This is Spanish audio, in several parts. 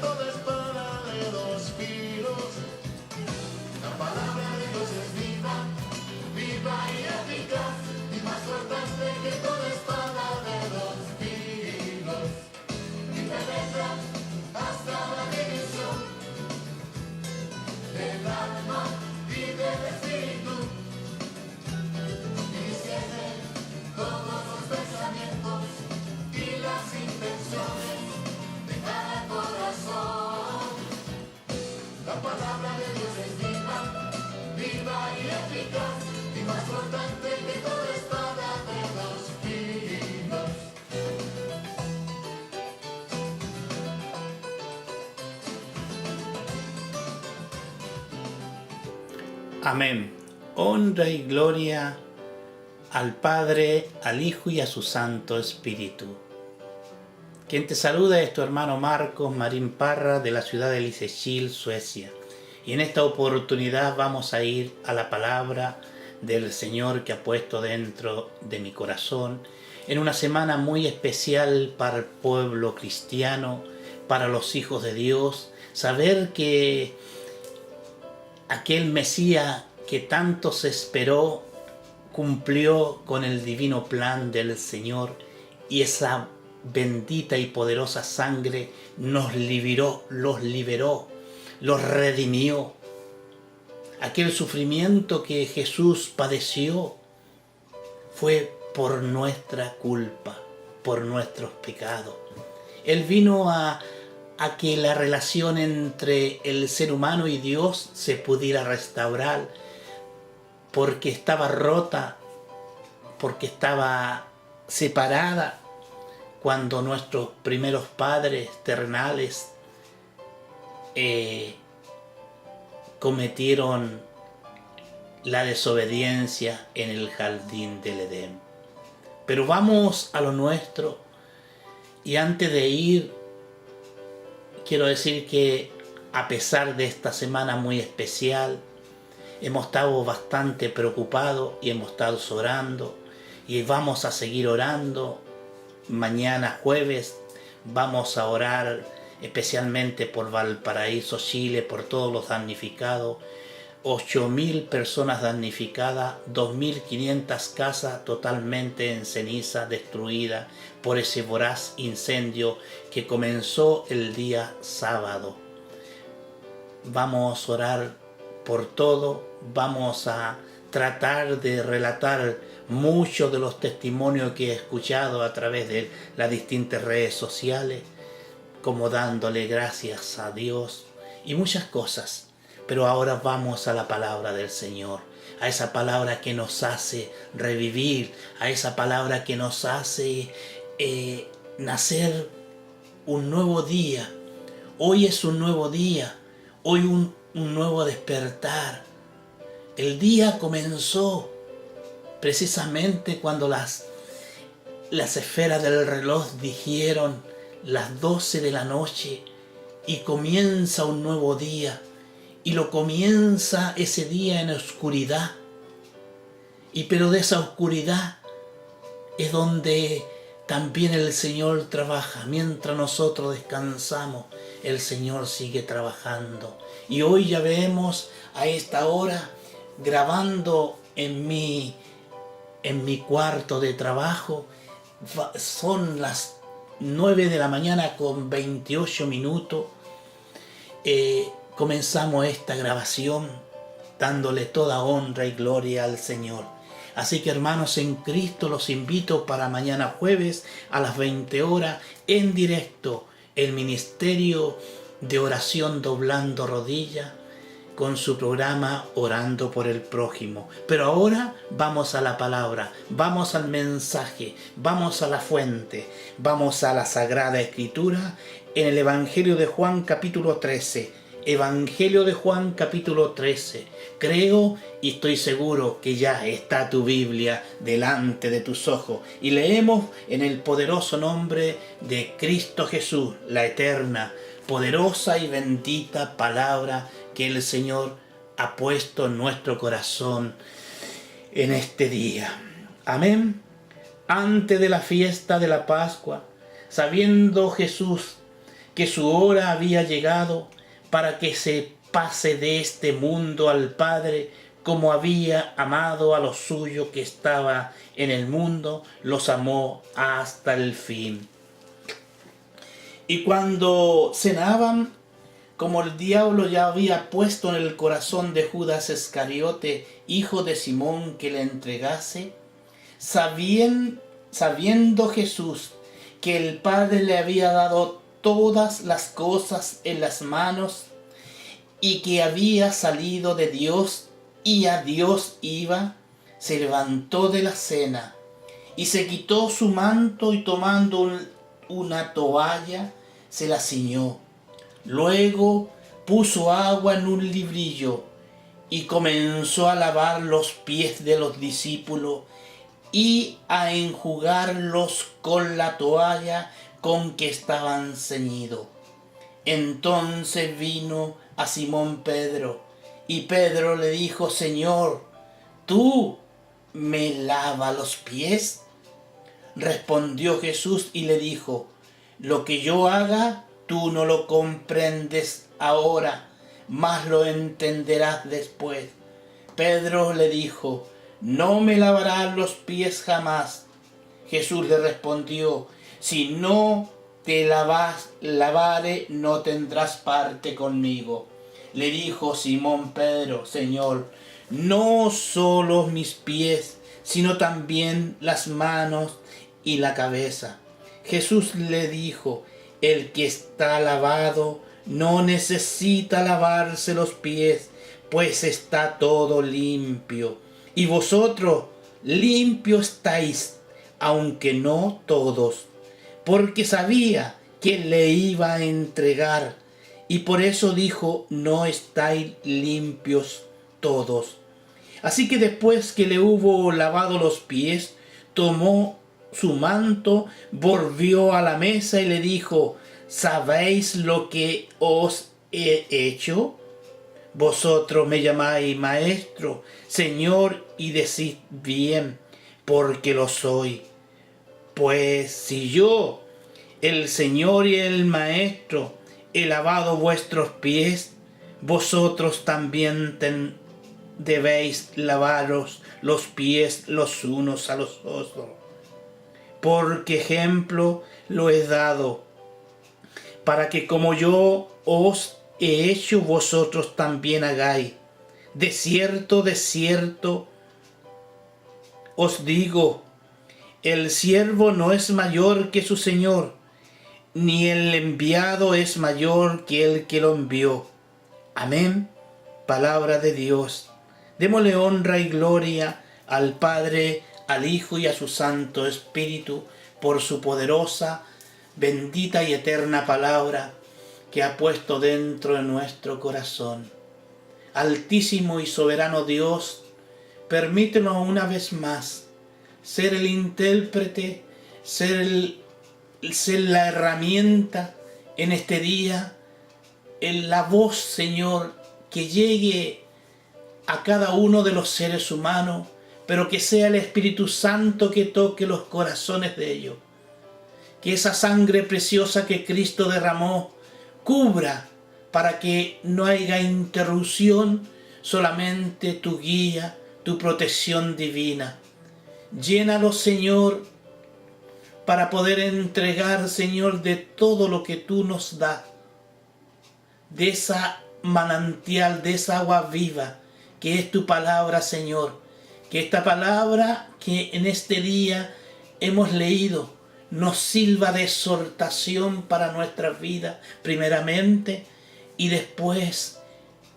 toda espada de dos filos. La palabra de Dios es viva, viva y eficaz, y más cortante que toda espada de dos filos. Y penetra hasta la división del alma y del espíritu, y discierne todos los pensamientos y las intenciones de cada corazón. La palabra de Dios es viva, viva y eficaz, y más cortante que toda espada de dos filos. Amén. Honra y gloria al Padre, al Hijo y a su Santo Espíritu. Quien te saluda es tu hermano Marcos Marín Parra de la ciudad de Lysekil, Suecia. Y en esta oportunidad vamos a ir a la palabra del Señor que ha puesto dentro de mi corazón en una semana muy especial para el pueblo cristiano, para los hijos de Dios. Saber que aquel Mesías que tanto se esperó cumplió con el divino plan del Señor, y esa bendita y poderosa sangre nos liberó, los redimió. Aquel sufrimiento que Jesús padeció fue por nuestra culpa, por nuestros pecados. Él vino a que la relación entre el ser humano y Dios se pudiera restaurar, porque estaba rota, porque estaba separada cuando nuestros primeros padres terrenales cometieron la desobediencia en el jardín del Edén. Pero vamos a lo nuestro, y antes de ir, quiero decir que a pesar de esta semana muy especial, hemos estado bastante preocupados y hemos estado orando, y vamos a seguir orando. Mañana jueves vamos a orar especialmente por Valparaíso, Chile, por todos los damnificados. 8.000 personas damnificadas, 2.500 casas totalmente en ceniza, destruidas por ese voraz incendio que comenzó el día sábado. Vamos a orar por todo, vamos a tratar de relatar muchos de los testimonios que he escuchado a través de las distintas redes sociales, como dándole gracias a Dios y muchas cosas. Pero ahora vamos a la palabra del Señor, a esa palabra que nos hace revivir, a esa palabra que nos hace nacer un nuevo día. Hoy es un nuevo día, hoy un nuevo despertar. El día comenzó precisamente cuando las esferas del reloj dijeron las 12 de la noche, y comienza un nuevo día. Y lo comienza ese día en oscuridad. Pero de esa oscuridad es donde también el Señor trabaja. Mientras nosotros descansamos, el Señor sigue trabajando. Y hoy ya vemos a esta hora, grabando en mi cuarto de trabajo, son las 9 de la mañana con 28 minutos. Comenzamos esta grabación dándole toda honra y gloria al Señor. Así que, hermanos en Cristo, los invito para mañana jueves a las 20 horas en directo el Ministerio de Oración Doblando Rodillas con su programa Orando por el Prójimo. Pero ahora vamos a la palabra, vamos al mensaje, vamos a la fuente, vamos a la Sagrada Escritura en el Evangelio de Juan capítulo 13. Evangelio de Juan capítulo 13. Creo y estoy seguro que ya está tu Biblia delante de tus ojos. Y leemos en el poderoso nombre de Cristo Jesús, la eterna, poderosa y bendita palabra que el Señor ha puesto en nuestro corazón en este día. Amén. Antes de la fiesta de la Pascua, sabiendo Jesús que su hora había llegado para que se pase de este mundo al Padre, como había amado a los suyos que estaba en el mundo, los amó hasta el fin. Y cuando cenaban, como el diablo ya había puesto en el corazón de Judas Iscariote, hijo de Simón, que le entregase, sabiendo Jesús que el Padre le había dado todas las cosas en las manos y que había salido de Dios y a Dios iba, se levantó de la cena y se quitó su manto y tomando una toalla se la ciñó. Luego puso agua en un librillo y comenzó a lavar los pies de los discípulos y a enjugarlos con la toalla con que estaban ceñidos. Entonces vino a Simón Pedro, y Pedro le dijo: Señor, ¿tú me lavas los pies? Respondió Jesús y le dijo: lo que yo haga, tú no lo comprendes ahora, mas lo entenderás después. Pedro le dijo: no me lavarás los pies jamás. Jesús le respondió: si no te lavare, no tendrás parte conmigo. Le dijo Simón Pedro: Señor, no solo mis pies, sino también las manos y la cabeza. Jesús le dijo: el que está lavado no necesita lavarse los pies, pues está todo limpio. Y vosotros limpios estáis, aunque no todos, porque sabía que le iba a entregar, y por eso dijo: no estáis limpios todos. Así que después que le hubo lavado los pies, tomó su manto, volvió a la mesa y le dijo: ¿sabéis lo que os he hecho? Vosotros me llamáis maestro, Señor, y decís bien, porque lo soy. Pues si yo, el Señor y el Maestro, he lavado vuestros pies, vosotros también debéis lavaros los pies los unos a los otros. Porque ejemplo lo he dado, para que como yo os he hecho, vosotros también hagáis. De cierto os digo, el siervo no es mayor que su Señor, ni el enviado es mayor que el que lo envió. Amén. Palabra de Dios. Démosle honra y gloria al Padre, al Hijo y a su Santo Espíritu, por su poderosa, bendita y eterna palabra que ha puesto dentro de nuestro corazón. Altísimo y soberano Dios, permítenos una vez más ser el intérprete, ser la herramienta en este día, en la voz, Señor, que llegue a cada uno de los seres humanos, pero que sea el Espíritu Santo que toque los corazones de ellos. Que esa sangre preciosa que Cristo derramó cubra para que no haya interrupción, solamente tu guía, tu protección divina. Llénalo, Señor, para poder entregar, Señor, de todo lo que tú nos das, de esa manantial, de esa agua viva, que es tu palabra, Señor. Que esta palabra que en este día hemos leído nos sirva de exhortación para nuestras vidas, primeramente, y después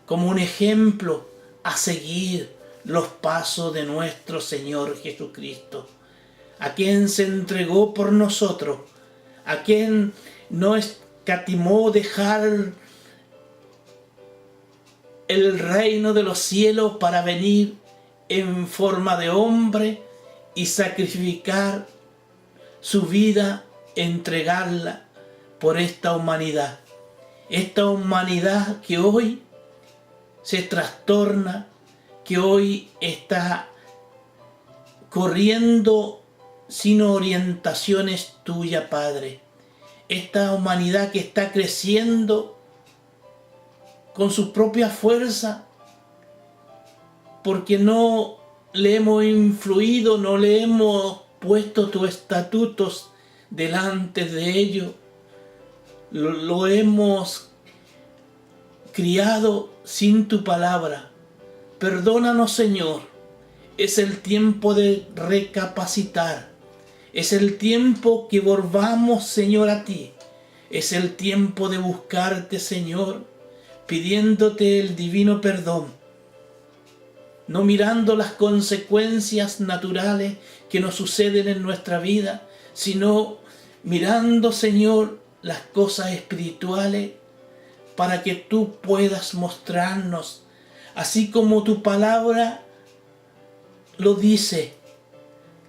como un ejemplo a seguir los pasos de nuestro Señor Jesucristo, a quien se entregó por nosotros, a quien no escatimó dejar el reino de los cielos para venir en forma de hombre y sacrificar su vida, entregarla por esta humanidad que hoy se trastorna, que hoy está corriendo sin orientaciones tuyas, Padre. esta humanidad que está creciendo con su propia fuerza, porque no le hemos influido, no le hemos puesto tus estatutos delante de ellos, lo hemos criado sin tu palabra. Perdónanos, Señor. Es el tiempo de recapacitar. Es el tiempo que volvamos, Señor, a ti. Es el tiempo de buscarte, Señor, pidiéndote el divino perdón. No mirando las consecuencias naturales que nos suceden en nuestra vida, sino mirando, Señor, las cosas espirituales, para que tú puedas mostrarnos, así como tu palabra lo dice,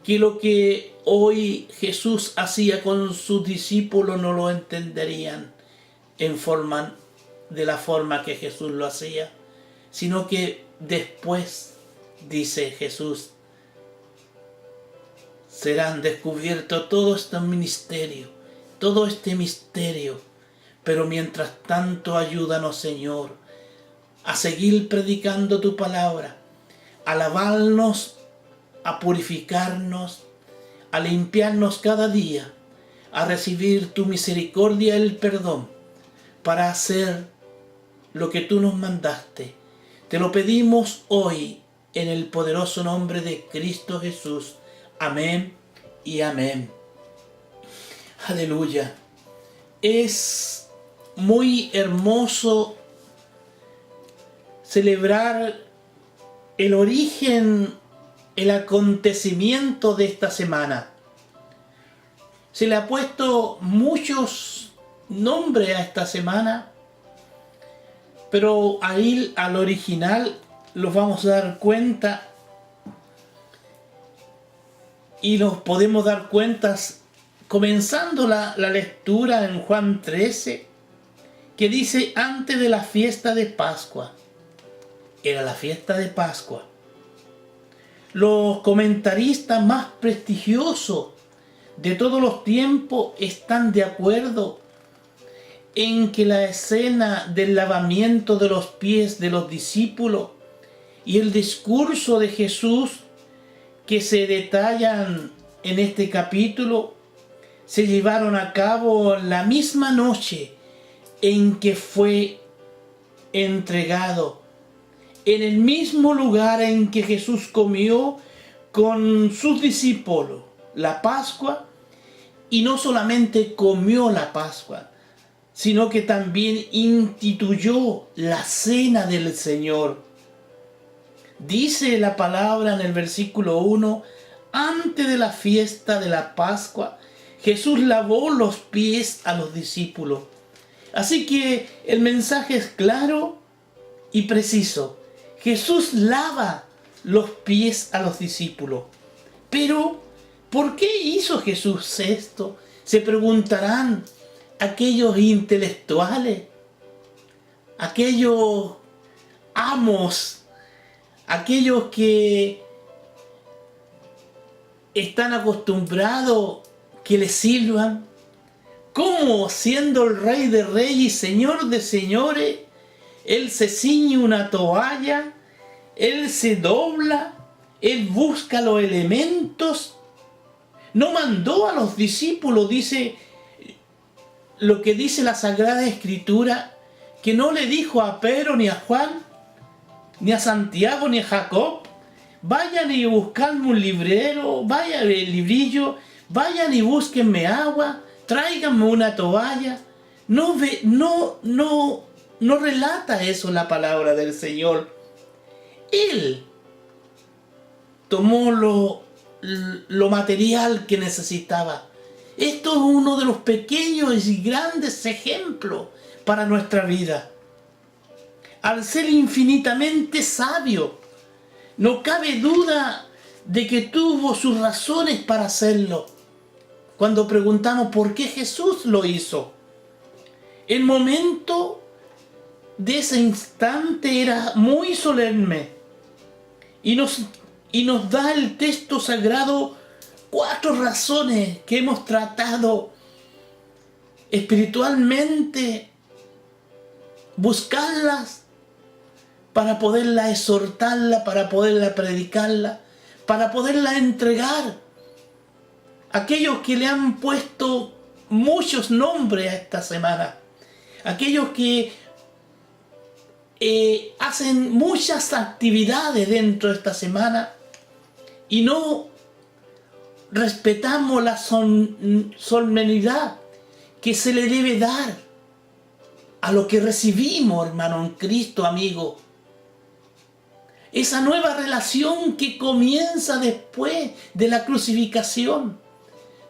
que lo que hoy Jesús hacía con sus discípulos no lo entenderían de la forma que Jesús lo hacía, sino que después, dice Jesús, serán descubiertos todo este misterio. Pero mientras tanto, ayúdanos, Señor, a seguir predicando tu palabra, a lavarnos, a purificarnos, a limpiarnos cada día, a recibir tu misericordia y el perdón, para hacer lo que tú nos mandaste. Te lo pedimos hoy en el poderoso nombre de Cristo Jesús. Amén y amén. Aleluya. Es muy hermoso celebrar el origen, el acontecimiento de esta semana. Se le ha puesto muchos nombres a esta semana, pero ahí al original los vamos a dar cuenta, y nos podemos dar cuentas comenzando la lectura en Juan 13, que dice: antes de la fiesta de Pascua. Era la fiesta de Pascua. Los comentaristas más prestigiosos de todos los tiempos están de acuerdo en que la escena del lavamiento de los pies de los discípulos y el discurso de Jesús que se detallan en este capítulo se llevaron a cabo la misma noche en que fue entregado, en el mismo lugar en que Jesús comió con sus discípulos la Pascua, y no solamente comió la Pascua, sino que también instituyó la cena del Señor. Dice la palabra en el versículo 1, antes de la fiesta de la Pascua, Jesús lavó los pies a los discípulos. Así que el mensaje es claro y preciso. Jesús lava los pies a los discípulos. Pero, ¿por qué hizo Jesús esto? Se preguntarán aquellos intelectuales, aquellos amos, aquellos que están acostumbrados que les sirvan. ¿Cómo, siendo el Rey de Reyes y Señor de Señores, Él se ciñe una toalla, Él se dobla, Él busca los elementos? No mandó a los discípulos, dice lo que dice la Sagrada Escritura, que no le dijo a Pedro ni a Juan, ni a Santiago ni a Jacob: vayan y buscarme un librillo, vayan y búsquenme agua, tráiganme una toalla. No relata eso la palabra del Señor. Él tomó lo material que necesitaba. Esto es uno de los pequeños y grandes ejemplos para nuestra vida. Al ser infinitamente sabio, no cabe duda de que tuvo sus razones para hacerlo. Cuando preguntamos por qué Jesús lo hizo, el momento de ese instante era muy solemne, y nos da el texto sagrado 4 razones que hemos tratado espiritualmente, buscarlas para poderla exhortarla, para poderla predicarla, para poderla entregar. Aquellos que le han puesto muchos nombres a esta semana, aquellos que hacen muchas actividades dentro de esta semana y no respetamos la solemnidad que se le debe dar a lo que recibimos, hermano, en Cristo, amigo. Esa nueva relación que comienza después de la crucificación,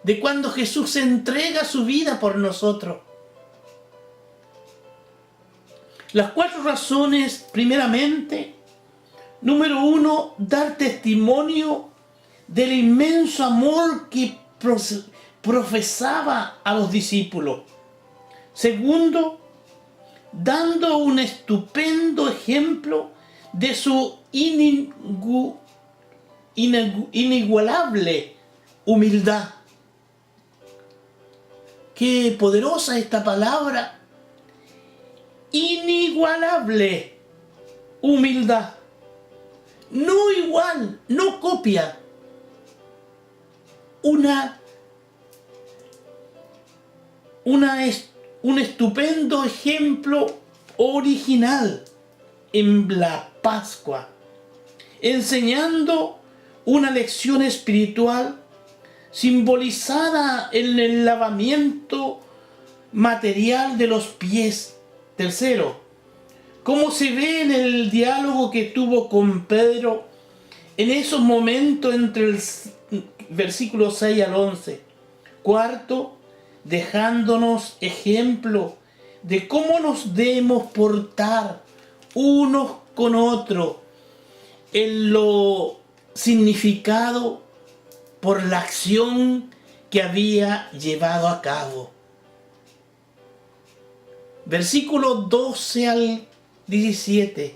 de cuando Jesús entrega su vida por nosotros. Las 4 razones, primeramente, número 1, dar testimonio del inmenso amor que profesaba a los discípulos. Segundo, dando un estupendo ejemplo de su inigualable humildad. Qué poderosa esta palabra. Inigualable humildad. No igual, no copia. Un estupendo ejemplo original en la Pascua, enseñando una lección espiritual simbolizada en el lavamiento material de los pies. Tercero, como se ve en el diálogo que tuvo con Pedro en esos momentos entre el versículo 6 al 11. Cuarto, dejándonos ejemplo de cómo nos debemos portar unos con otros en lo significado por la acción que había llevado a cabo. Versículo 12 al 17.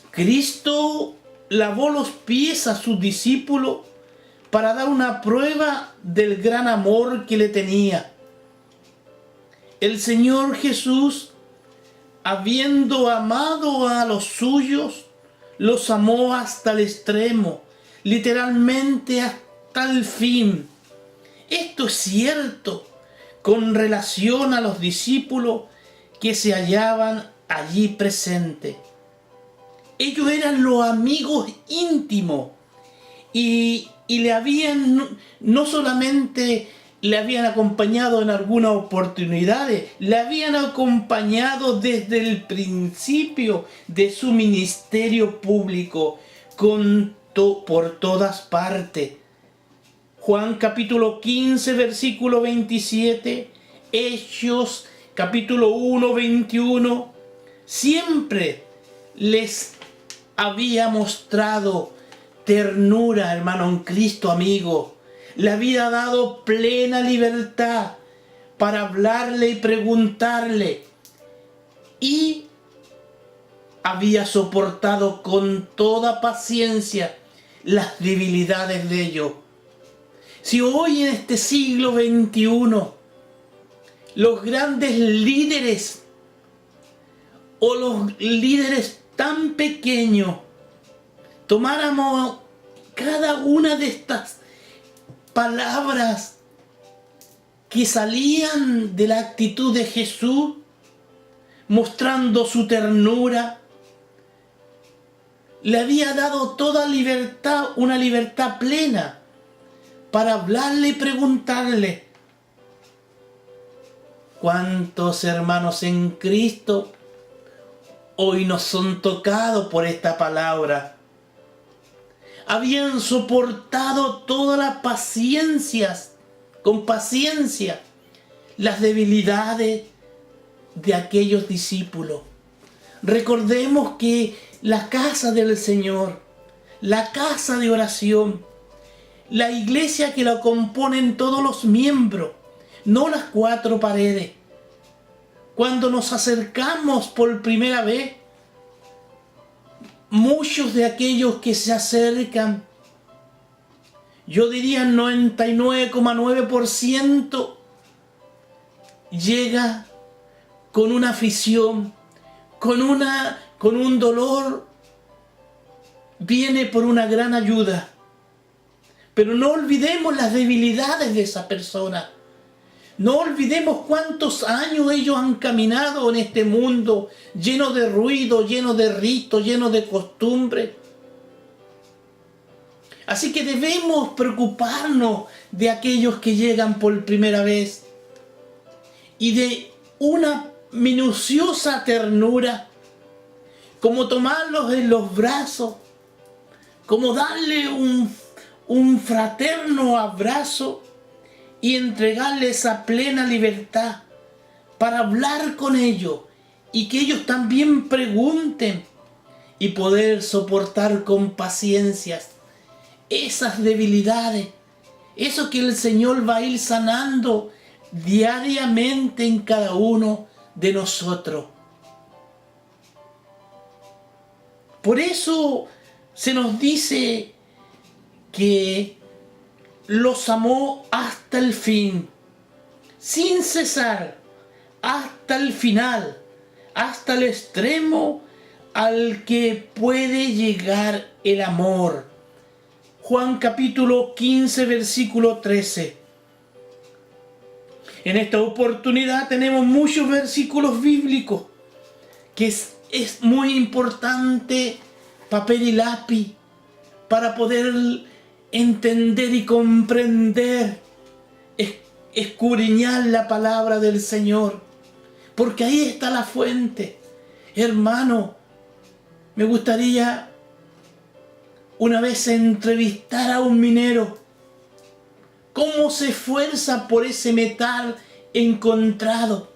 Cristo lavó los pies a sus discípulos para dar una prueba del gran amor que le tenía. El Señor Jesús, habiendo amado a los suyos, los amó hasta el extremo, literalmente hasta el fin. Esto es cierto con relación a los discípulos que se hallaban allí presentes. Ellos eran los amigos íntimos y le habían, no solamente le habían acompañado en algunas oportunidades, le habían acompañado desde el principio de su ministerio público por todas partes. Juan capítulo 15, versículo 27, Hechos capítulo 1, 21, siempre les había mostrado ternura, hermano, en Cristo, amigo. Le había dado plena libertad para hablarle y preguntarle. Y había soportado con toda paciencia las debilidades de ellos. Si hoy en este siglo XXI los grandes líderes o los líderes tan pequeños tomáramos cada una de estas palabras que salían de la actitud de Jesús, mostrando su ternura, le había dado toda libertad, una libertad plena para hablarle y preguntarle. ¿Cuántos hermanos en Cristo hoy nos son tocados por esta palabra? Habían soportado todas las paciencias, con paciencia, las debilidades de aquellos discípulos. Recordemos que la casa del Señor, la casa de oración, la iglesia que la componen todos los miembros, no las 4 paredes. Cuando nos acercamos por primera vez, muchos de aquellos que se acercan, yo diría 99,9%, llega con una aflicción, con un dolor, viene por una gran ayuda. Pero no olvidemos las debilidades de esa persona. No olvidemos cuántos años ellos han caminado en este mundo lleno de ruido, lleno de ritos, lleno de costumbres. Así que debemos preocuparnos de aquellos que llegan por primera vez y de una minuciosa ternura, como tomarlos en los brazos, como darle un fraterno abrazo y entregarle esa plena libertad para hablar con ellos y que ellos también pregunten y poder soportar con paciencia esas debilidades, eso que el Señor va a ir sanando diariamente en cada uno de nosotros. Por eso se nos dice que los amó hasta el fin, sin cesar, hasta el final, hasta el extremo al que puede llegar el amor. Juan capítulo 15, versículo 13. En esta oportunidad tenemos muchos versículos bíblicos que es muy importante papel y lápiz para poder entender y comprender, escudriñar la palabra del Señor, porque ahí está la fuente. Hermano, me gustaría una vez entrevistar a un minero, cómo se esfuerza por ese metal encontrado,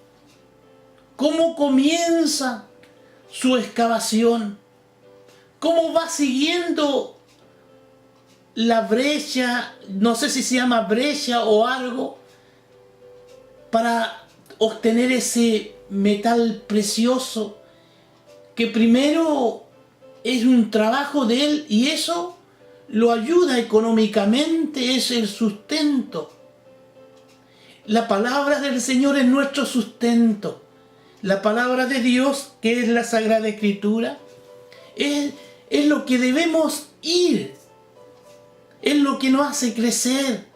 cómo comienza su excavación, cómo va siguiendo la brecha, no sé si se llama brecha o algo, para obtener ese metal precioso, que primero es un trabajo de él y eso lo ayuda económicamente, es el sustento. La palabra del Señor es nuestro sustento. La palabra de Dios, que es la Sagrada Escritura, es lo que debemos ir. Es lo que nos hace crecer.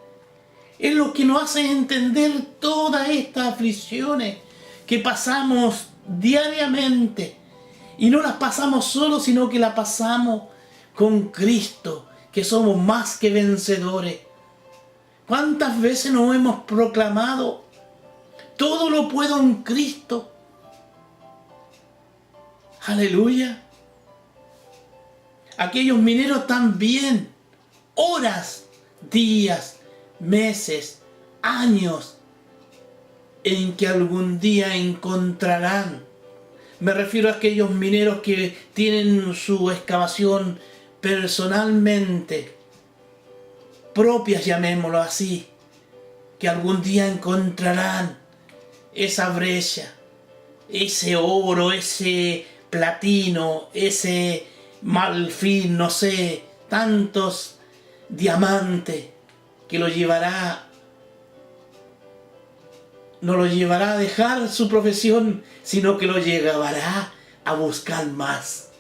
Es lo que nos hace entender todas estas aflicciones que pasamos diariamente. Y no las pasamos solos, sino que las pasamos con Cristo, que somos más que vencedores. ¿Cuántas veces nos hemos proclamado? Todo lo puedo en Cristo. Aleluya. Aquellos mineros también, horas, días, meses, años, en que algún día encontrarán. Me refiero a aquellos mineros que tienen su excavación personalmente, propias, llamémoslo así, que algún día encontrarán esa brecha, ese oro, ese platino, ese marfil, no sé, tantos diamantes que lo llevará, no lo llevará a dejar su profesión, sino que lo llevará a buscar más.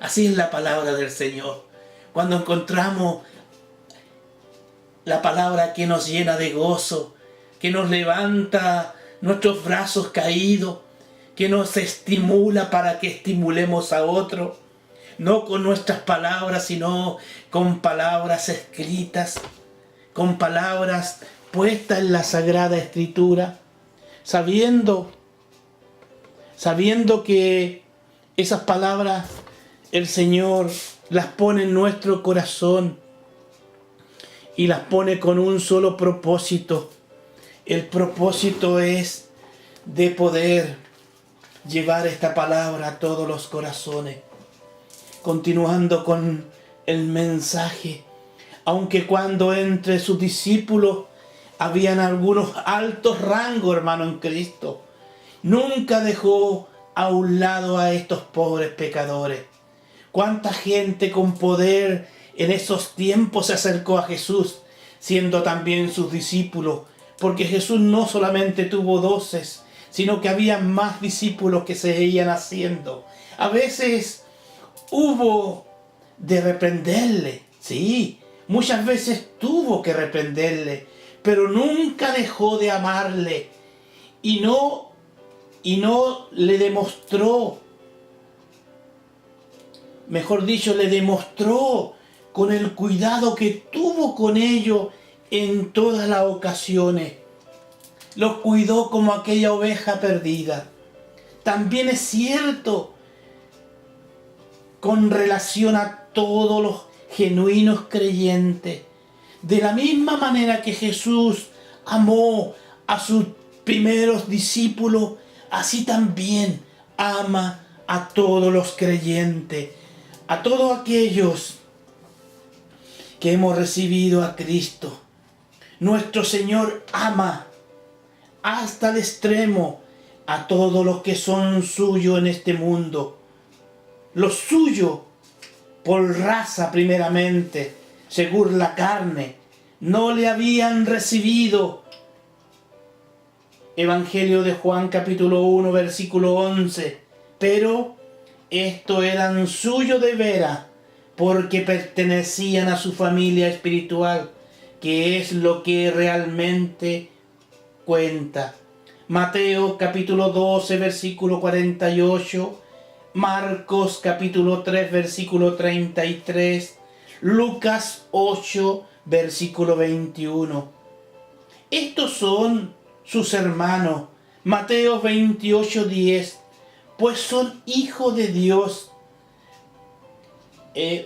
Así es la palabra del Señor. Cuando encontramos la palabra que nos llena de gozo, que nos levanta nuestros brazos caídos, que nos estimula para que estimulemos a otro, no con nuestras palabras, sino con palabras escritas, con palabras puestas en la Sagrada Escritura, sabiendo que esas palabras el Señor las pone en nuestro corazón y las pone con un solo propósito. El propósito es de poder llevar esta palabra a todos los corazones. Continuando con el mensaje, aunque cuando entre sus discípulos habían algunos altos rangos, hermano, en Cristo, nunca dejó a un lado a estos pobres pecadores. Cuánta gente con poder en esos tiempos se acercó a Jesús, siendo también sus discípulos, porque Jesús no solamente tuvo 12, sino que había más discípulos que se iban haciendo. A veces hubo de reprenderle, sí, muchas veces tuvo que reprenderle, pero nunca dejó de amarle y no le demostró, mejor dicho, le demostró con el cuidado que tuvo con ellos en todas las ocasiones. Los cuidó como aquella oveja perdida. También es cierto con relación a todos los genuinos creyentes. De la misma manera que Jesús amó a sus primeros discípulos, así también ama a todos los creyentes, a todos aquellos que hemos recibido a Cristo. Nuestro Señor ama hasta el extremo a todos los que son suyos en este mundo. Los suyos por raza primeramente, según la carne, no le habían recibido. Evangelio de Juan capítulo 1 versículo 11. Pero estos eran suyos de veras, porque pertenecían a su familia espiritual, que es lo que realmente cuenta. Mateo capítulo 12 versículo 48, Marcos capítulo 3 versículo 33, Lucas 8 versículo 21. Estos son sus hermanos. Mateo 28 10, pues son hijos de Dios.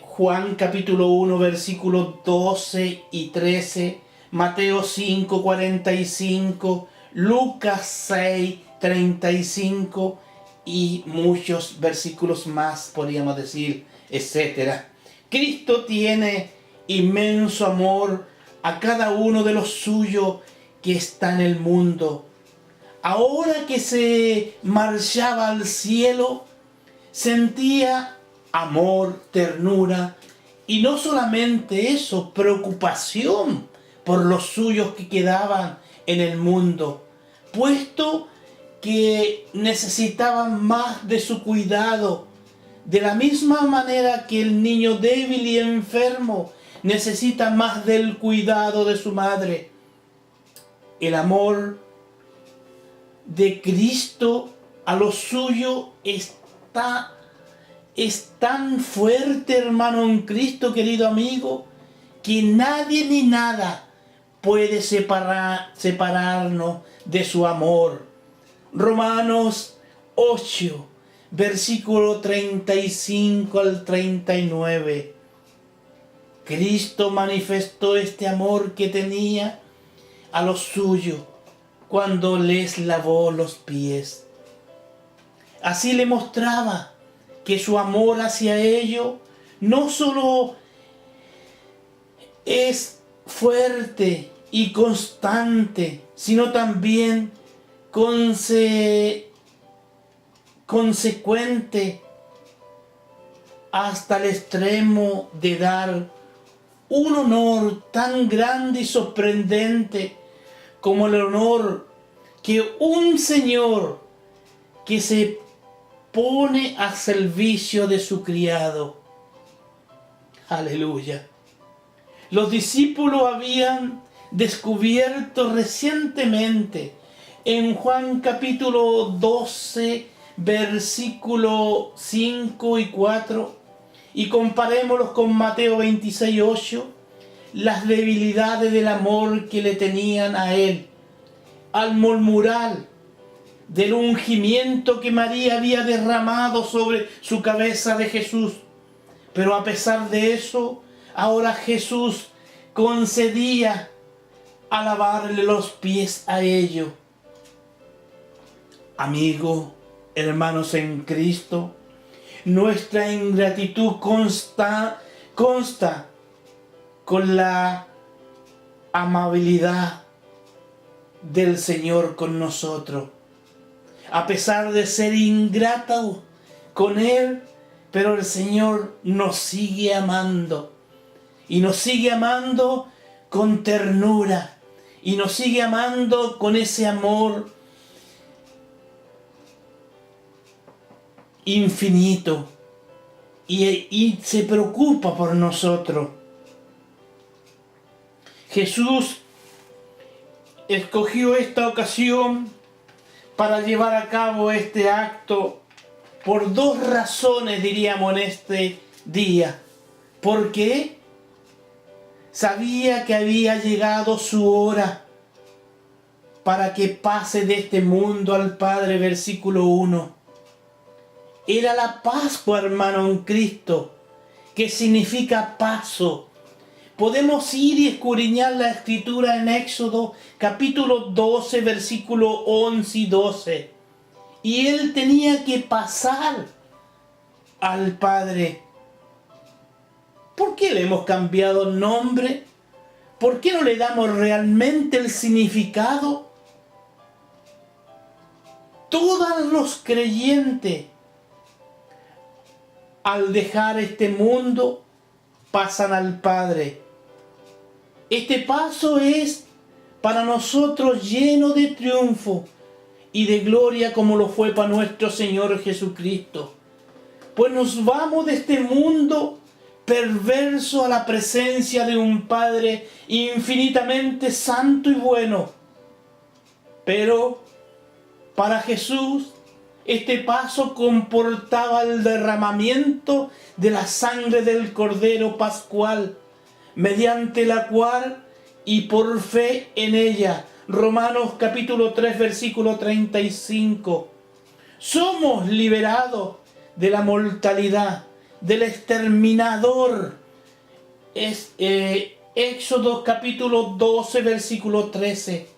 Juan capítulo 1 versículos 12 y 13, Mateo 5 45, Lucas 6 35 y muchos versículos más, podríamos decir, etc. Cristo tiene inmenso amor a cada uno de los suyos que está en el mundo. Ahora que se marchaba al cielo, sentía amor, ternura, y no solamente eso, preocupación por los suyos que quedaban en el mundo, puesto que necesitaban más de su cuidado, de la misma manera que el niño débil y enfermo necesita más del cuidado de su madre. El amor de Cristo a los suyos es tan fuerte, hermano en Cristo, querido amigo, que nadie ni nada puede separarnos de su amor. Romanos 8, versículo 35 al 39. Cristo manifestó este amor que tenía a los suyos cuando les lavó los pies. Así le mostraba que su amor hacia ellos no solo es fuerte y constante, sino también consecuente hasta el extremo de dar un honor tan grande y sorprendente como el honor que un Señor que se pone a servicio de su criado. Aleluya. Los discípulos habían descubierto recientemente en Juan capítulo 12, versículo 5 y 4, y comparémoslos con Mateo 26, 8, las debilidades del amor que le tenían a él, al murmurar del ungimiento que María había derramado sobre su cabeza de Jesús. Pero a pesar de eso, ahora Jesús concedía a lavarle los pies a ellos. Amigo, hermanos en Cristo, nuestra ingratitud consta con la amabilidad del Señor con nosotros. A pesar de ser ingrato con Él, pero el Señor nos sigue amando. Y nos sigue amando con ternura. Y nos sigue amando con ese amor infinito y se preocupa por nosotros. Jesús escogió esta ocasión para llevar a cabo este acto por dos razones, diríamos, en este día. Porque sabía que había llegado su hora para que pase de este mundo al Padre, versículo 1. Era la Pascua, hermano, en Cristo, que significa paso. Podemos ir y escudriñar la Escritura en Éxodo capítulo 12, versículo 11 y 12. Y Él tenía que pasar al Padre. ¿Por qué le hemos cambiado nombre? ¿Por qué no le damos realmente el significado? Todos los creyentes, al dejar este mundo, pasan al Padre. Este paso es para nosotros lleno de triunfo y de gloria, como lo fue para nuestro Señor Jesucristo. Pues nos vamos de este mundo perverso a la presencia de un Padre infinitamente santo y bueno. Pero para Jesús este paso comportaba el derramamiento de la sangre del Cordero Pascual, mediante la cual y por fe en ella, Romanos capítulo 3 versículo 35, somos liberados de la mortalidad, del exterminador. Es Éxodo capítulo 12 versículo 13.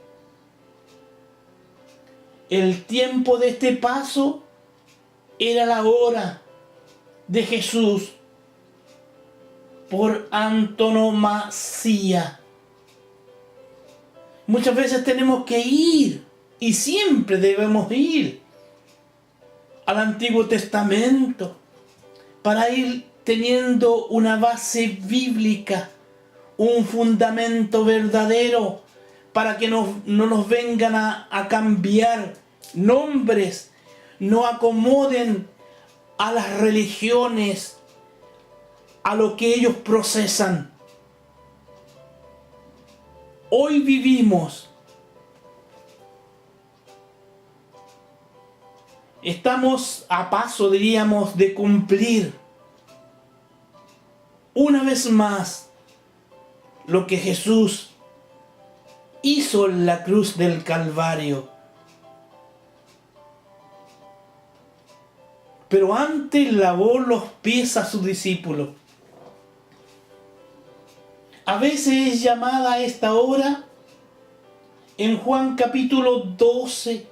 El tiempo de este paso era la hora de Jesús por antonomasia. Muchas veces tenemos que ir, y siempre debemos ir, al Antiguo Testamento para ir teniendo una base bíblica, un fundamento verdadero, para que no nos vengan a cambiar nombres, no acomoden a las religiones, a lo que ellos procesan. Hoy estamos a paso, diríamos, de cumplir una vez más lo que Jesús hizo en la cruz del Calvario. Pero antes lavó los pies a sus discípulos. A veces es llamada a esta hora, en Juan capítulo 12,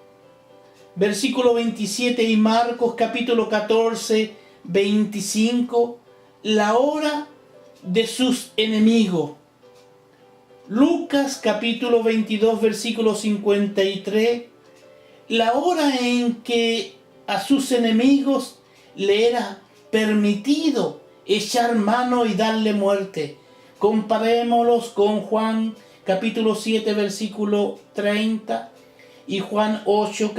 versículo 27, y Marcos capítulo 14, 25, la hora de sus enemigos. Lucas capítulo 22, versículo 53, la hora en que a sus enemigos le era permitido echar mano y darle muerte. Comparémoslos con Juan capítulo 7, versículo 30 y Juan 8,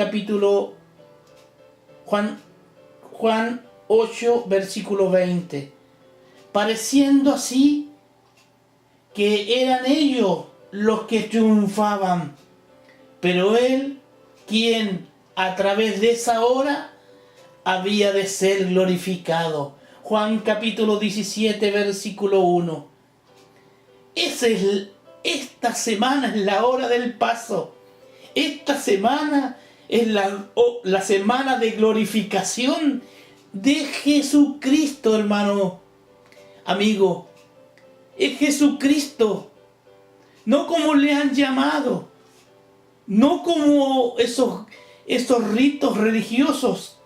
Juan 8, versículo 20. Pareciendo así que eran ellos los que triunfaban, pero Él, quien a través de esa hora había de ser glorificado. Juan capítulo 17, versículo 1. Esta semana es la hora del paso. Esta semana es la semana de glorificación de Jesucristo, hermano, amigo. Es Jesucristo, no como le han llamado, no como esos ritos religiosos.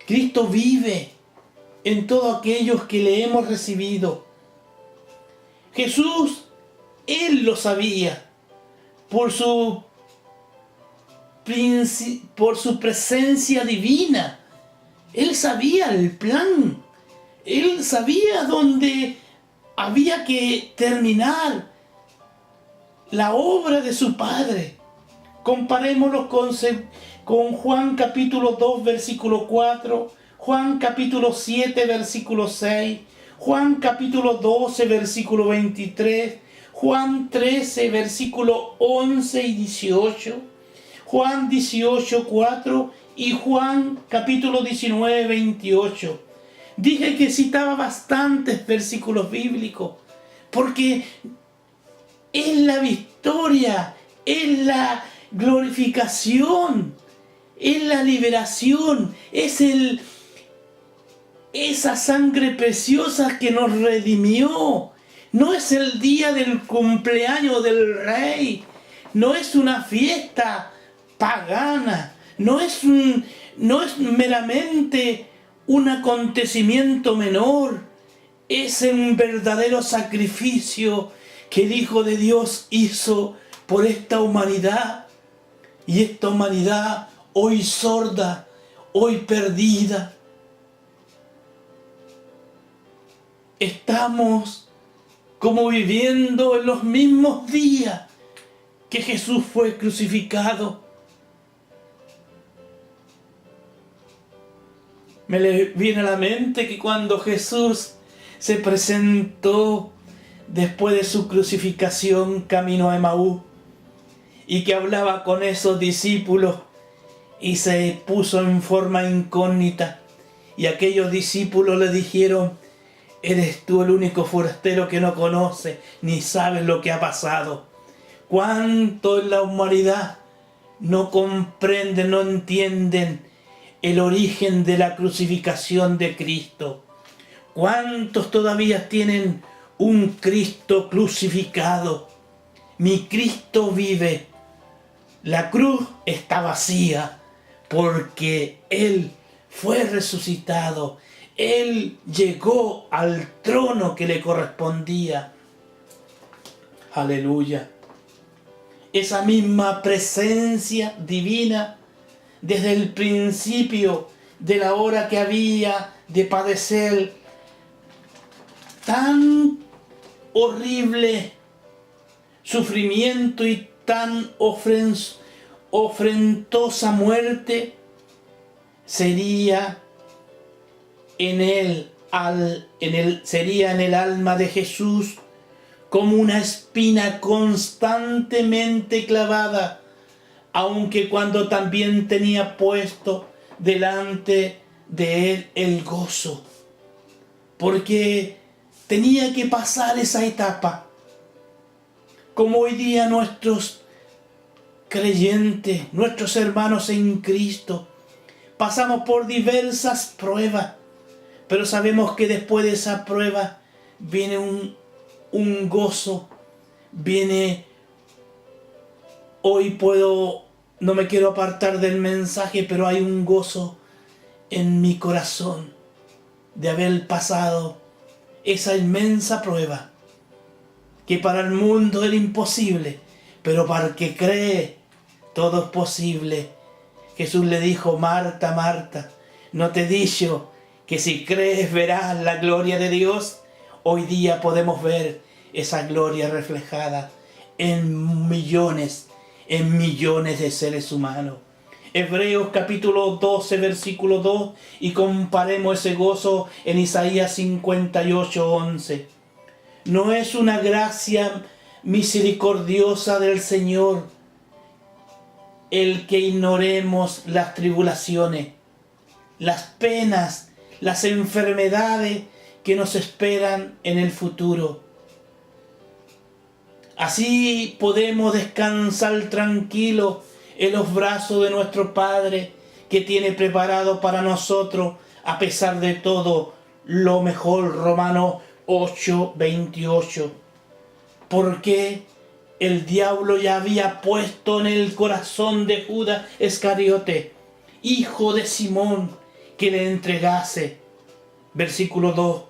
Cristo vive en todos aquellos que le hemos recibido. Jesús, Él lo sabía por su presencia divina. Él sabía el plan. Él sabía dónde había que terminar la obra de su Padre. Comparémoslo con Juan capítulo 2, versículo 4, Juan capítulo 7, versículo 6, Juan capítulo 12, versículo 23, Juan 13, versículo 11 y 18, Juan 18, 4 y Juan capítulo 19, 28. Dije que citaba bastantes versículos bíblicos, porque es la victoria, es la glorificación, es la liberación, es esa sangre preciosa que nos redimió. No es el día del cumpleaños del Rey, no es una fiesta pagana, no es meramente un acontecimiento menor, es un verdadero sacrificio que el Hijo de Dios hizo por esta humanidad. Y esta humanidad hoy sorda, hoy perdida. Estamos como viviendo en los mismos días que Jesús fue crucificado. Me le viene a la mente que cuando Jesús se presentó después de su crucificación camino a Emaús y que hablaba con esos discípulos y se puso en forma incógnita, y aquellos discípulos le dijeron: eres tú el único forastero que no conoce ni sabes lo que ha pasado. ¿Cuánto en la humanidad no comprenden, no entienden el origen de la crucificación de Cristo? ¿Cuántos todavía tienen un Cristo crucificado? Mi Cristo vive. La cruz está vacía porque Él fue resucitado. Él llegó al trono que le correspondía. Aleluya. Esa misma presencia divina desde el principio de la hora que había de padecer tan horrible sufrimiento y tan ofrentosa muerte, sería en el alma de Jesús como una espina constantemente clavada, aunque cuando también tenía puesto delante de él el gozo, porque tenía que pasar esa etapa. Como hoy día nuestros creyentes, nuestros hermanos en Cristo, pasamos por diversas pruebas, pero sabemos que después de esa prueba viene un gozo, viene... Hoy no me quiero apartar del mensaje, pero hay un gozo en mi corazón de haber pasado esa inmensa prueba, que para el mundo era imposible, pero para el que cree todo es posible. Jesús le dijo: Marta, Marta, ¿no te he dicho que si crees verás la gloria de Dios? Hoy día podemos ver esa gloria reflejada en millones de seres humanos. Hebreos capítulo 12, versículo 2, y comparemos ese gozo en Isaías 58, 11. ¿No es una gracia misericordiosa del Señor el que ignoremos las tribulaciones, las penas, las enfermedades que nos esperan en el futuro? Así podemos descansar tranquilos en los brazos de nuestro Padre, que tiene preparado para nosotros, a pesar de todo, lo mejor. Romanos 8, 28. Porque el diablo ya había puesto en el corazón de Judas Iscariote, hijo de Simón, que le entregase. Versículo 2.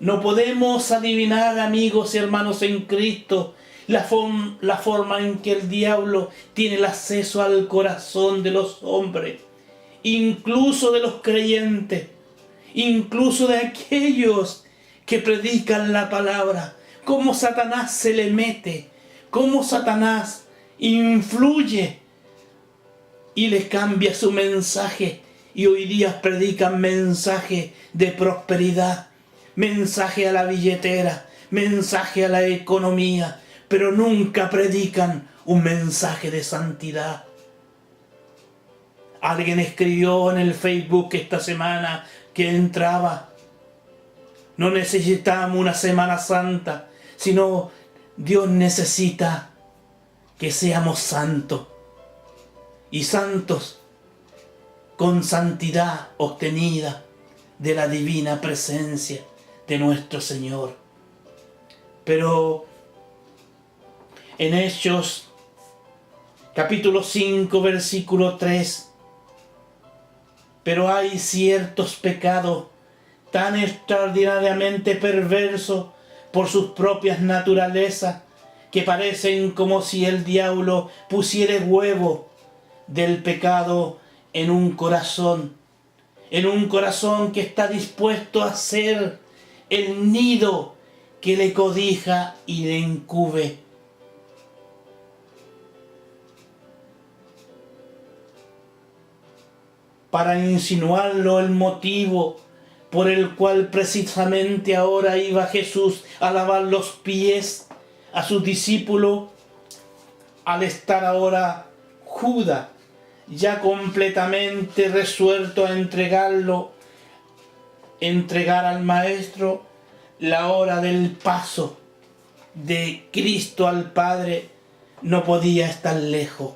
No podemos adivinar, amigos y hermanos en Cristo, la forma en que el diablo tiene el acceso al corazón de los hombres, incluso de los creyentes, incluso de aquellos que predican la palabra. Cómo Satanás se le mete, cómo Satanás influye y le cambia su mensaje. Y hoy día predican mensaje de prosperidad, mensaje a la billetera, mensaje a la economía, pero nunca predican un mensaje de santidad. Alguien escribió en el Facebook esta semana que entraba: no necesitamos una Semana Santa, sino Dios necesita que seamos santos. Y santos con santidad obtenida de la divina presencia de nuestro Señor. Pero en Hechos capítulo 5 versículo 3, pero hay ciertos pecados tan extraordinariamente perversos por sus propias naturalezas que parecen como si el diablo pusiera huevo del pecado en un corazón que está dispuesto a ser el nido que le codija y le encubre. Para insinuarlo el motivo por el cual precisamente ahora iba Jesús a lavar los pies a sus discípulos, al estar ahora Judas ya completamente resuelto a entregar al Maestro, la hora del paso de Cristo al Padre no podía estar lejos.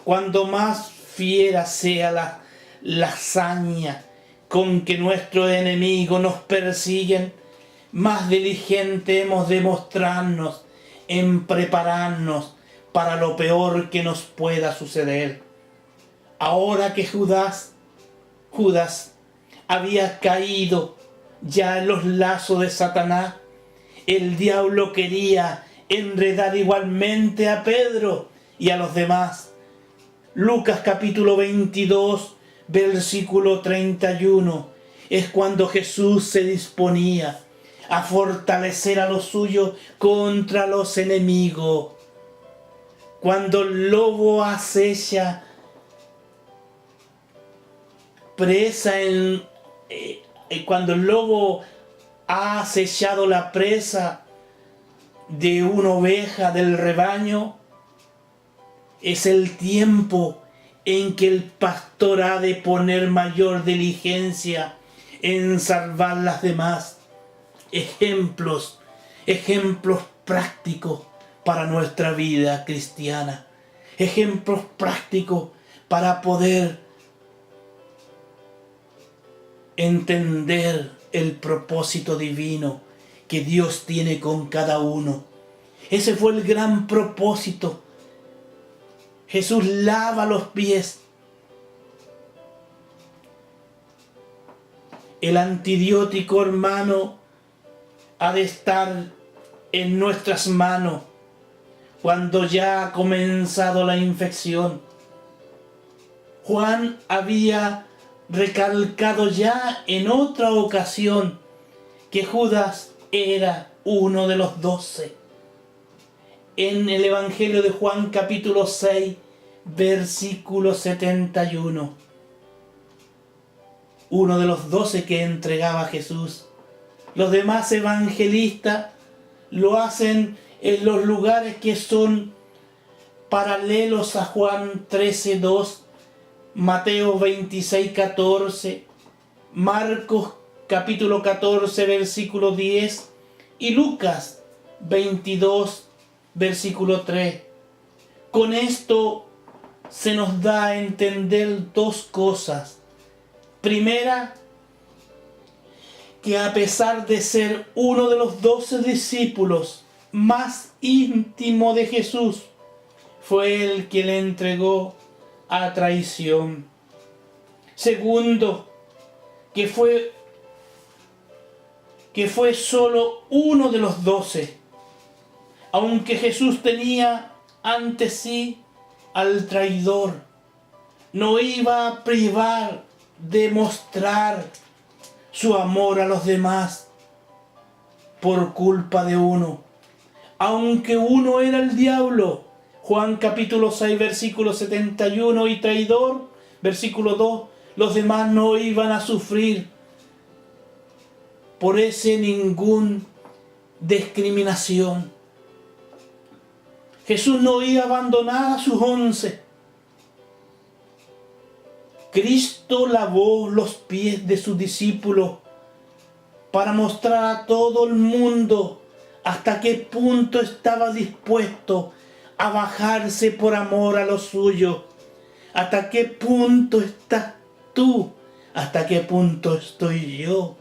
Cuando más fiera sea la hazaña con que nuestros enemigos nos persiguen, más diligente hemos de mostrarnos en prepararnos para lo peor que nos pueda suceder. Ahora que Judas había caído ya en los lazos de Satanás, el diablo quería enredar igualmente a Pedro y a los demás. Lucas capítulo 22, versículo 31, es cuando Jesús se disponía a fortalecer a los suyos contra los enemigos. Cuando el lobo acecha presa cuando el lobo ha acechado la presa de una oveja del rebaño, es el tiempo en que el pastor ha de poner mayor diligencia en salvar las demás. Ejemplos prácticos para nuestra vida cristiana. Ejemplos prácticos para poder entender el propósito divino que Dios tiene con cada uno. Ese fue el gran propósito. Jesús lava los pies. El antibiótico, hermano, ha de estar en nuestras manos cuando ya ha comenzado la infección. Juan había recalcado ya en otra ocasión que Judas era uno de los 12. En el Evangelio de Juan capítulo 6, versículo 71. Uno de los 12 que entregaba a Jesús. Los demás evangelistas lo hacen en los lugares que son paralelos a Juan 13:2, Mateo 26:14, Marcos capítulo 14, versículo 10 y Lucas 22, versículo 3. Con esto se nos da a entender dos cosas. Primera, que a pesar de ser uno de los 12 discípulos más íntimo de Jesús, fue el que le entregó a traición. Segundo, que fue solo uno de los 12, aunque Jesús tenía ante sí al traidor, no iba a privar de mostrar su amor a los demás por culpa de uno, aunque uno era el diablo, Juan capítulo 6, versículo 71, y traidor, versículo 2, los demás no iban a sufrir por ese ningún discriminación. Jesús no iba a abandonar a sus 11. Cristo lavó los pies de sus discípulos para mostrar a todo el mundo hasta qué punto estaba dispuesto a bajarse por amor a los suyos. Hasta qué punto estás tú, hasta qué punto estoy yo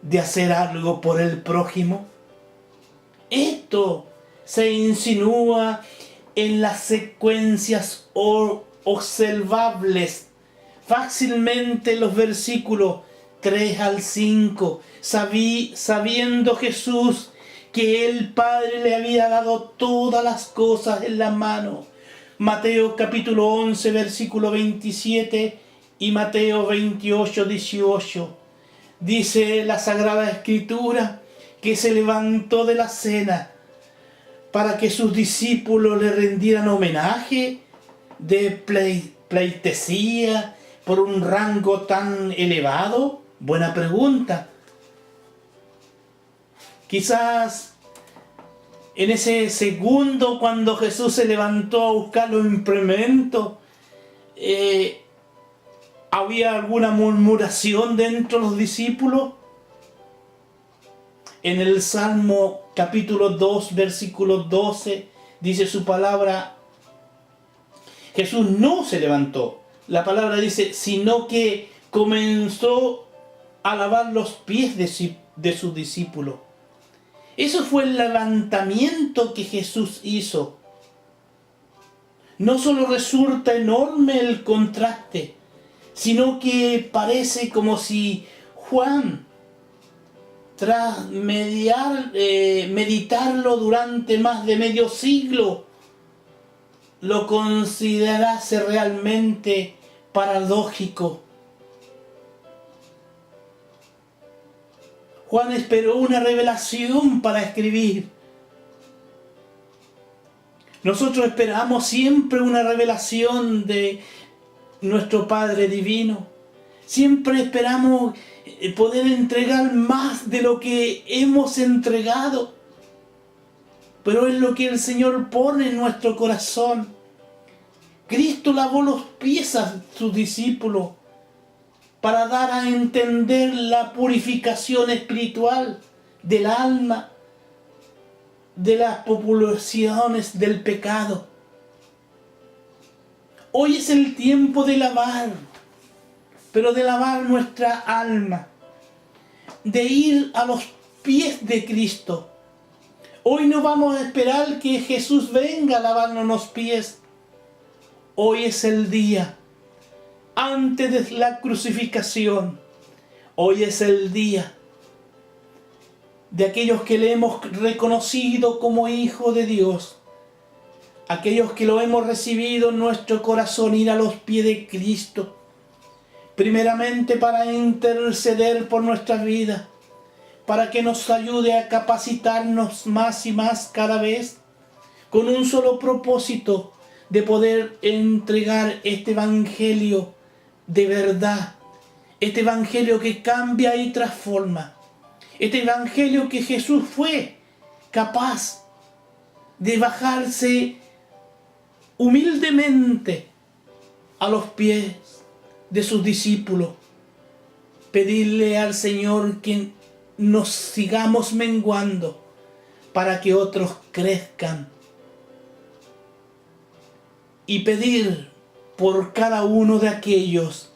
de hacer algo por el prójimo. Esto se insinúa en las secuencias observables fácilmente los versículos 3 al 5, sabiendo Jesús que el Padre le había dado todas las cosas en la mano. Mateo capítulo 11, versículo 27 y Mateo 28, 18. Dice la Sagrada Escritura que se levantó de la cena para que sus discípulos le rendieran homenaje de pleitesía por un rango tan elevado. Buena pregunta. Quizás en ese segundo cuando Jesús se levantó a buscar los implementos, ¿había alguna murmuración dentro de los discípulos? En el Salmo capítulo 2, versículo 12, dice su palabra, Jesús no se levantó. La palabra dice, sino que comenzó a lavar los pies de sus discípulos. Eso fue el levantamiento que Jesús hizo. No solo resulta enorme el contraste, sino que parece como si Juan, tras meditarlo durante más de medio siglo, lo considerase realmente paradójico. Juan esperó una revelación para escribir. Nosotros esperamos siempre una revelación de nuestro Padre Divino. Siempre esperamos poder entregar más de lo que hemos entregado. Pero es lo que el Señor pone en nuestro corazón. Cristo lavó los pies a sus discípulos para dar a entender la purificación espiritual del alma, de las populaciones del pecado. Hoy es el tiempo de lavar, pero de lavar nuestra alma, de ir a los pies de Cristo. Hoy no vamos a esperar que Jesús venga a lavarnos los pies. Hoy es el día antes de la crucificación. Hoy es el día de aquellos que le hemos reconocido como Hijo de Dios. Aquellos que lo hemos recibido en nuestro corazón, ir a los pies de Cristo. Primeramente para interceder por nuestras vidas, para que nos ayude a capacitarnos más y más cada vez, con un solo propósito de poder entregar este evangelio de verdad, este evangelio que cambia y transforma, este evangelio que Jesús fue capaz de bajarse humildemente a los pies de sus discípulos, pedirle al Señor que nos sigamos menguando para que otros crezcan, y pedir por cada uno de aquellos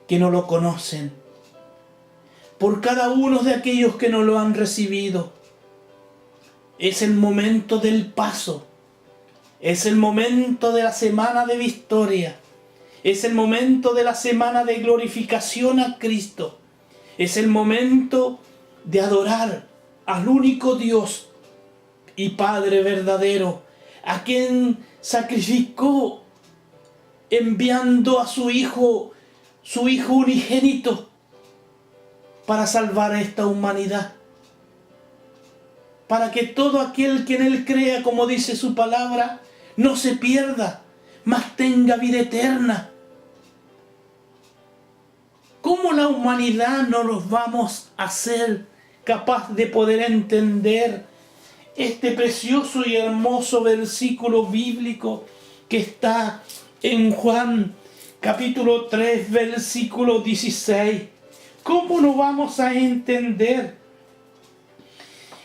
que no lo conocen, por cada uno de aquellos que no lo han recibido. Es el momento del paso, es el momento de la semana de victoria, es el momento de la semana de glorificación a Cristo, es el momento de adorar al único Dios y Padre verdadero, a quien sacrificó enviando a su Hijo unigénito para salvar a esta humanidad. para que todo aquel que en Él crea, como dice su palabra, no se pierda, mas tenga vida eterna. ¿Cómo la humanidad no nos vamos a ser capaz de poder entender este precioso y hermoso versículo bíblico que está en Juan capítulo 3, versículo 16? ¿Cómo no vamos a entender?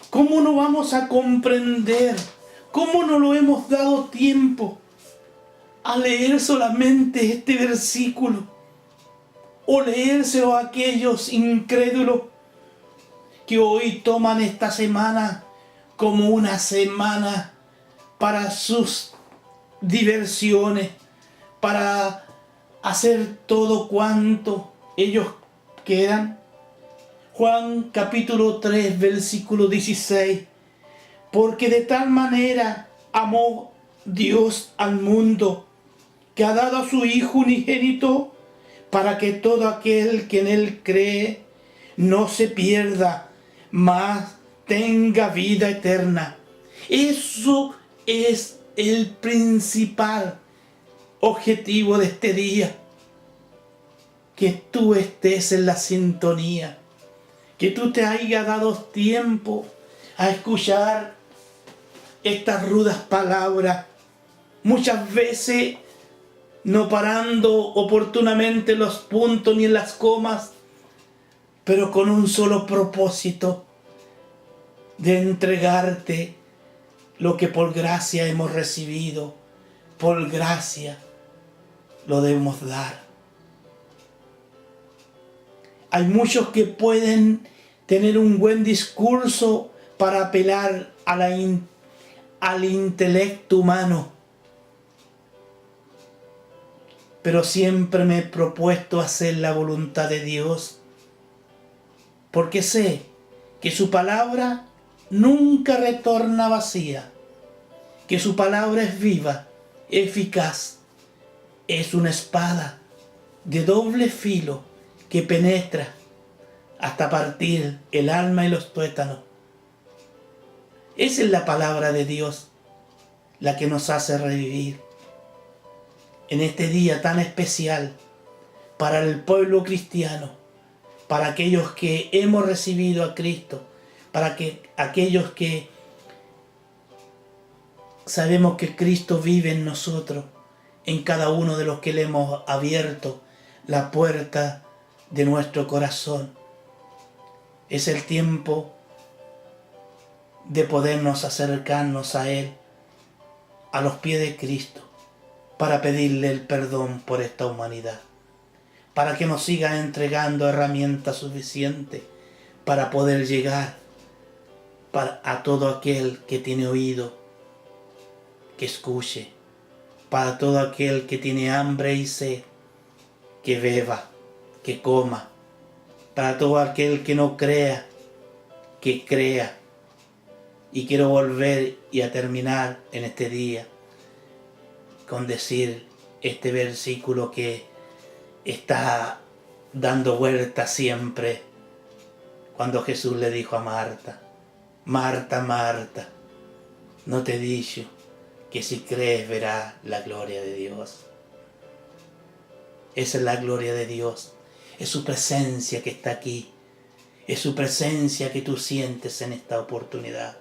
¿Cómo no vamos a comprender? ¿Cómo no lo hemos dado tiempo a leer solamente este versículo? O leérselo a aquellos incrédulos que hoy toman esta semana como una semana para sus diversiones, para hacer todo cuanto ellos quieran. Juan capítulo 3, versículo 16. Porque de tal manera amó Dios al mundo, que ha dado a su Hijo unigénito, para que todo aquel que en Él cree no se pierda, mas tenga vida eterna. Eso es el principal objetivo de este día. Que tú estés en la sintonía, que tú te hayas dado tiempo a escuchar estas rudas palabras, muchas veces no parando oportunamente los puntos ni en las comas, pero con un solo propósito: de entregarte lo que por gracia hemos recibido. Por gracia lo debemos dar. Hay muchos que pueden tener un buen discurso para apelar a al intelecto humano, pero siempre me he propuesto hacer la voluntad de Dios, porque sé que su palabra nunca retorna vacía, que su palabra es viva, eficaz, es una espada de doble filo que penetra hasta partir el alma y los tuétanos. Esa es la palabra de Dios, la que nos hace revivir en este día tan especial para el pueblo cristiano, para aquellos que hemos recibido a Cristo, para aquellos que sabemos que Cristo vive en nosotros, en cada uno de los que le hemos abierto la puerta de nuestro corazón. Es el tiempo de podernos acercarnos a Él, a los pies de Cristo, para pedirle el perdón por esta humanidad, para que nos siga entregando herramientas suficientes para poder llegar a todo aquel que tiene oído, que escuche, para todo aquel que tiene hambre y sed, que beba, que coma, para todo aquel que no crea, que crea. Y quiero volver y a terminar en este día con decir este versículo que está dando vuelta siempre, cuando Jesús le dijo a Marta: Marta, Marta, no te he dicho que si crees verás la gloria de Dios. Esa es la gloria de Dios, es su presencia que está aquí, es su presencia que tú sientes en esta oportunidad.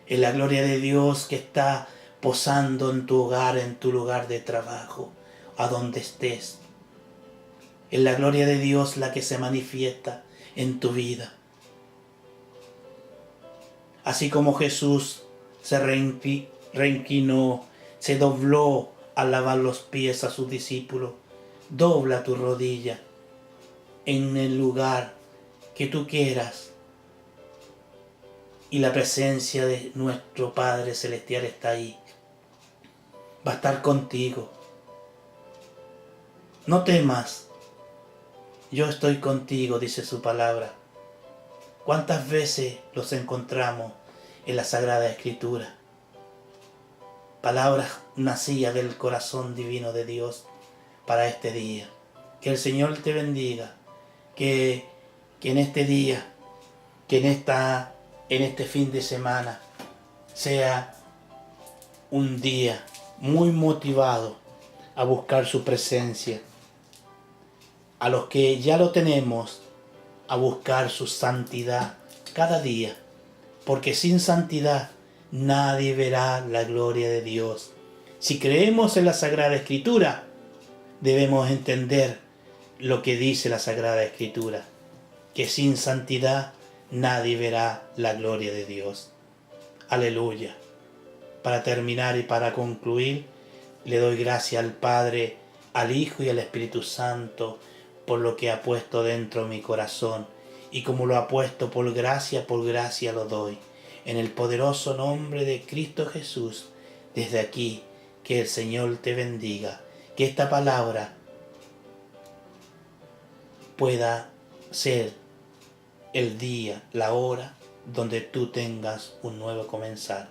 Es la gloria de Dios que está posando en tu hogar, en tu lugar de trabajo, a donde estés. Es la gloria de Dios la que se manifiesta en tu vida. Así como Jesús se reinclinó, se dobló al lavar los pies a sus discípulos, dobla tu rodilla en el lugar que tú quieras, y la presencia de nuestro Padre Celestial está ahí. Va a estar contigo. No temas, yo estoy contigo, dice su palabra. ¿Cuántas veces los encontramos en la Sagrada Escritura? Palabras nacidas del corazón divino de Dios para este día. Que el Señor te bendiga, que en este día, que en esta en este fin de semana sea un día muy motivado a buscar su presencia. A los que ya lo tenemos, a buscar su santidad cada día, porque sin santidad nadie verá la gloria de Dios. Si creemos en la Sagrada Escritura, debemos entender lo que dice la Sagrada Escritura, que sin santidad nadie verá la gloria de Dios. Aleluya. Para terminar y para concluir, le doy gracias al Padre, al Hijo y al Espíritu Santo por lo que ha puesto dentro de mi corazón, y como lo ha puesto por gracia lo doy. En el poderoso nombre de Cristo Jesús, desde aquí, que el Señor te bendiga, que esta palabra pueda ser el día, la hora, donde tú tengas un nuevo comenzar.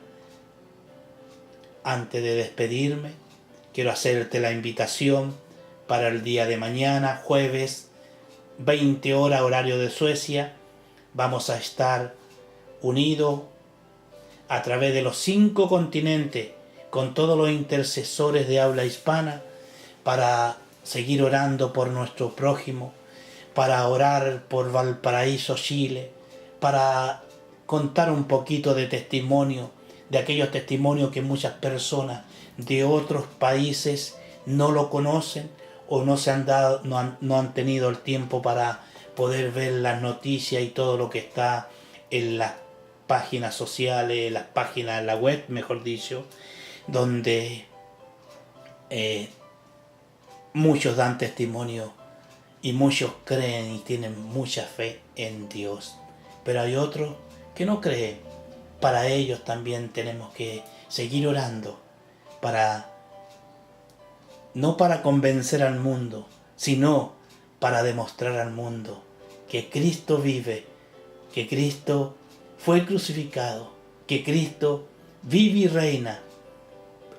Antes de despedirme, quiero hacerte la invitación para el día de mañana, jueves, 20 horas, horario de Suecia. Vamos a estar unidos a través de los 5 continentes con todos los intercesores de habla hispana para seguir orando por nuestro prójimo, para orar por Valparaíso, Chile, para contar un poquito de testimonio, de aquellos testimonios que muchas personas de otros países no lo conocen o no han tenido el tiempo para poder ver las noticias y todo lo que está en las páginas sociales, las páginas en la web, mejor dicho, donde muchos dan testimonio y muchos creen y tienen mucha fe en Dios. Pero hay otros que no creen. Para ellos también tenemos que seguir orando, no para convencer al mundo, sino para demostrar al mundo que Cristo vive, que Cristo fue crucificado, que Cristo vive y reina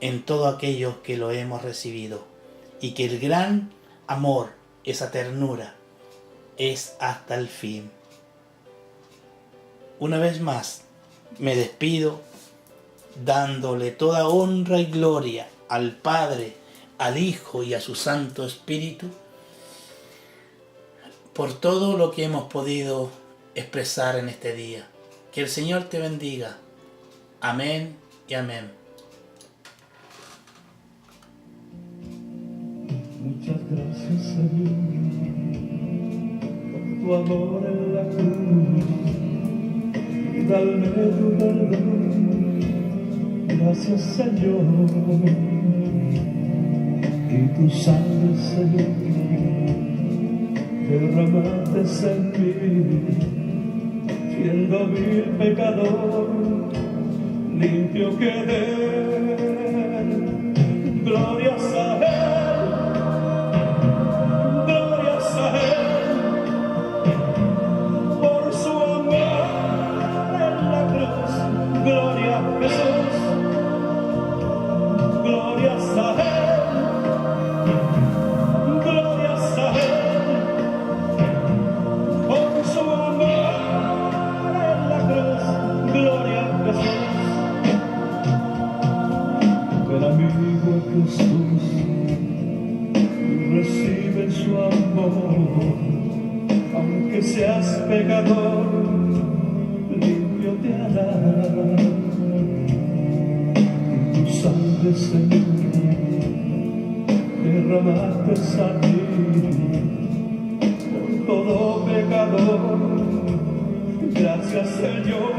en todos aquellos que lo hemos recibido, y que el gran amor, esa ternura, es hasta el fin. Una vez más, me despido dándole toda honra y gloria al Padre, al Hijo y a su Santo Espíritu por todo lo que hemos podido expresar en este día. Que el Señor te bendiga. Amén y amén. Muchas gracias, Señor, por tu amor en la cruz. Dame tu perdón. Gracias, Señor. Y tu sangre, Señor, derramaste en mí, siendo vil pecador, limpio quedé. Glorias a Él, glorias a Él, por su amor en la cruz. Gloria a Jesús, glorias a Él. Jesús, recibe su amor, aunque seas pecador, limpio te hará. Y tu sangre, Señor, derramaste a ti, por todo pecador. Gracias, Señor.